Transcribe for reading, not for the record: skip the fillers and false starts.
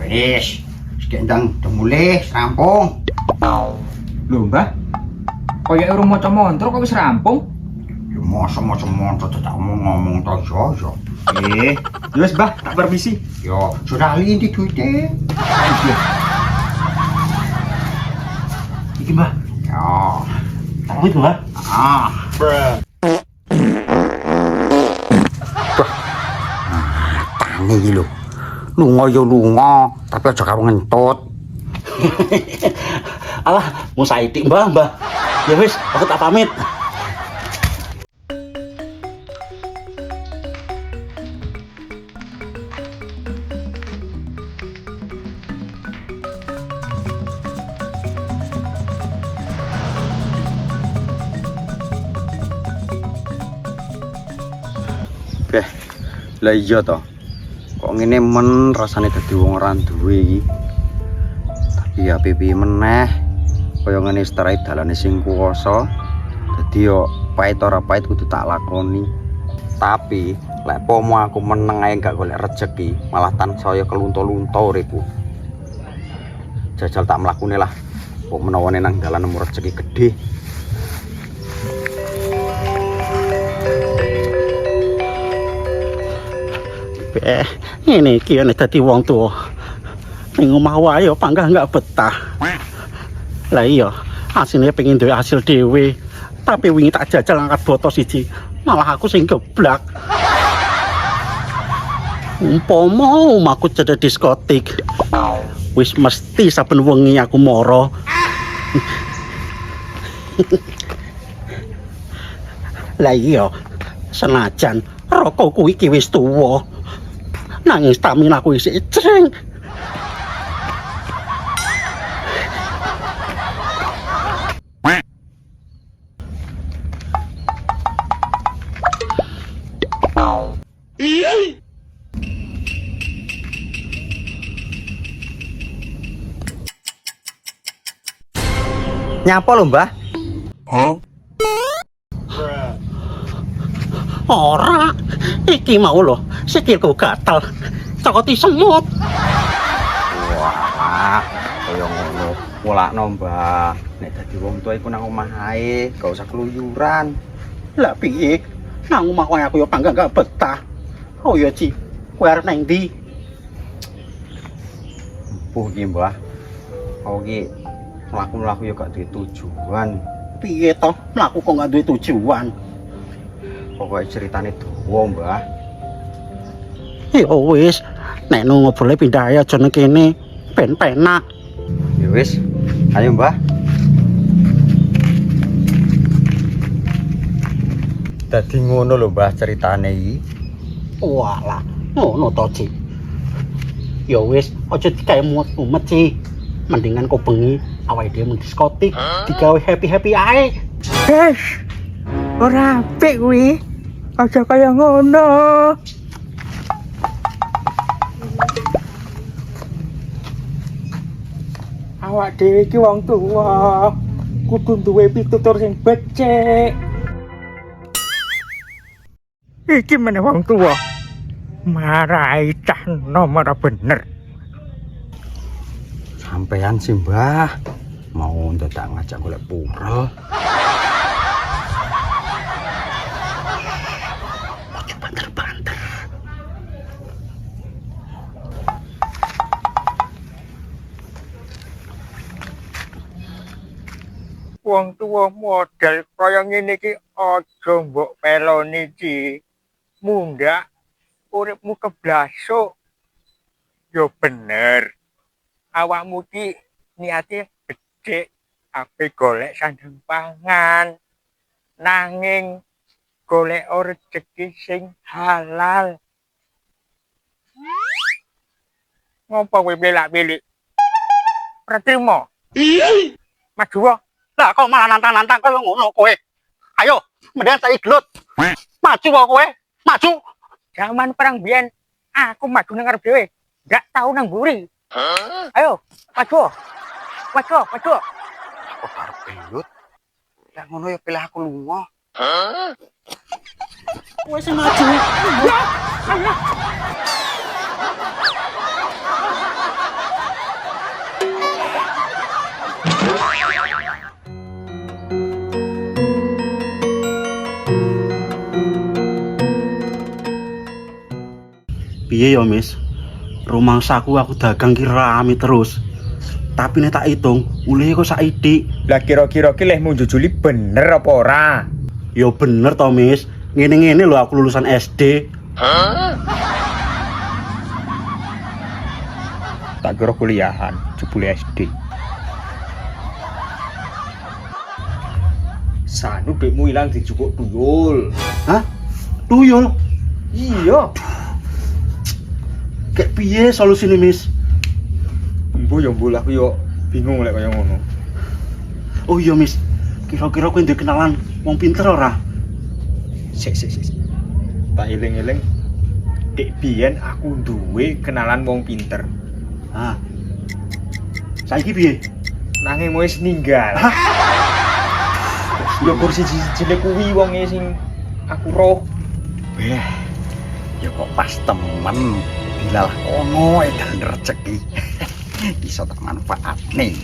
Wis, sekendang udah mulai rampung. Lho, Mbah. Kaya urung maca mantra kok wis rampung. Ya masa-masa monco tak ngomong to yo. Ya wis, Mbah, tak permisi. Yo, sudah ali di duitnya. Iki, Mbah. Ya. Tak wis, Mbah. Ah. Tani iki lho. Lunga yo lunga, tapi aja karo ngentut. Alah, mau saidik mbah. Ya wis, aku tak pamit. Lah iya toh. Kok ngene men rasane dadi wong ora duwe iki. Tapi ya pipi meneh. Kaya ngene setrai dalane sing kuwasa. Dadi yo pahit ora pahit kudu tak lakoni. Tapi lek pomo aku meneng ae gak golek rejeki, malah tansaya kelunto-lunto uripku. Jajal tak mlakune lah. Kok menawane nang dalan nemu rejeki gedhe. Ini iki nek dadi wong tuwa. Ning omah wae yo panggah enggak betah. Lah iya, asline pengen duwe hasil dhewe. Tapi wingi tak jajal angkat botol siji, malah aku sing geblak. Umpama omahku cedhek diskotik. Wis mesti saben wengi aku mara. Lah iya, senajan rokokku iki wis tuwa. Nanging stamina aku isih jreng. Nyapa lho, Mbah? Ora, iki mau lho, sikilku gatel. Cokoti semut. Wah, kaya ngono. Mulakno, Mbah. Nek dadi wong tuwa iku nang omah ae, gak usah keluyuran. Lah piye? Nang omah wae aku yo panggah gak betah. Oh ya, Ci. Kowe arep nang ndi? Empuh iki, Mbah. Aku iki mlaku-mlaku yo gak duwe tujuan. Piye toh? Mlaku kok gak duwe tujuan. Pokoke ceritane dawa, Mbah. Ya wis, nek nu ngobrole pindah ae aja nang kene. Ben penak. Ya wis. Ayo, Mbah. Dadi ngono lho, Mbah, ceritane iki. Walah, ngono to, Ci. Ya wis, aja dikae mumet, Ci. Mendingan kok bengi awake dhewe mung diskotik, digawe happy-happy ae. Ora apik kuwi. Aja kaya ngono. Awak dhewe iki wong tuwa. Kudu duwe pitutur sing becik. Iki meneh wong tuwa. Marai cah nom ora bener. Sampean sih, Mbah. Mau dadak ngajak golek pura. Ojo banter-banter. Wong tuwa model kaya ngene iki aja mbok peloni iki. Mundak uripmu keblasuk. Yo bener. Awakmu ki niate becik ape golek sandang pangan. Nanging golek rezeki sing halal. Ngopo kowe belak-belik? Ora trimo. Maju wae. Lah kok malah nantang-nantang kaya ngono kowe. Ayo, mendingan tak iglut. Maju wae kowe. Maju. Zaman perang biyen aku maju nang ngarep dhewe. Enggak tahu nang mburi. Ayo, maju. Maju. Kok arep belut? Lah ngono ya pilih aku lunga. Kowe sing maju. Piye ya, Mis? Rumangsaku aku dagang ki rame terus. Tapi nek tak hitung, ulehe kok saidik. Lah kira-kira ki lehmu jujuli bener apa ora? Ya bener to, Mis. Ngene-ngene lho aku lulusan SD. Tak kira kuliahan, jebule SD. Sanu dekmu ilang dijupuk tuyul. Hah? Tuyul? Iya. Kayak piye solusine, Mis? Embo ya mbul aku yo bingung lek kaya ngono. Oh iya, Mis. Kira-kira kowe ndek kenalan wong pinter ora? Sik. Tak eling-eling. Dek biyen aku duwe kenalan wong pinter. Hah. Saiki piye? Nanging wis ninggal. Ya kursi jine kuwi wonge sing aku roh. Beh, ya kok pas temen. Bilalah ono edan rezeki. Bisa tak manfaat nih.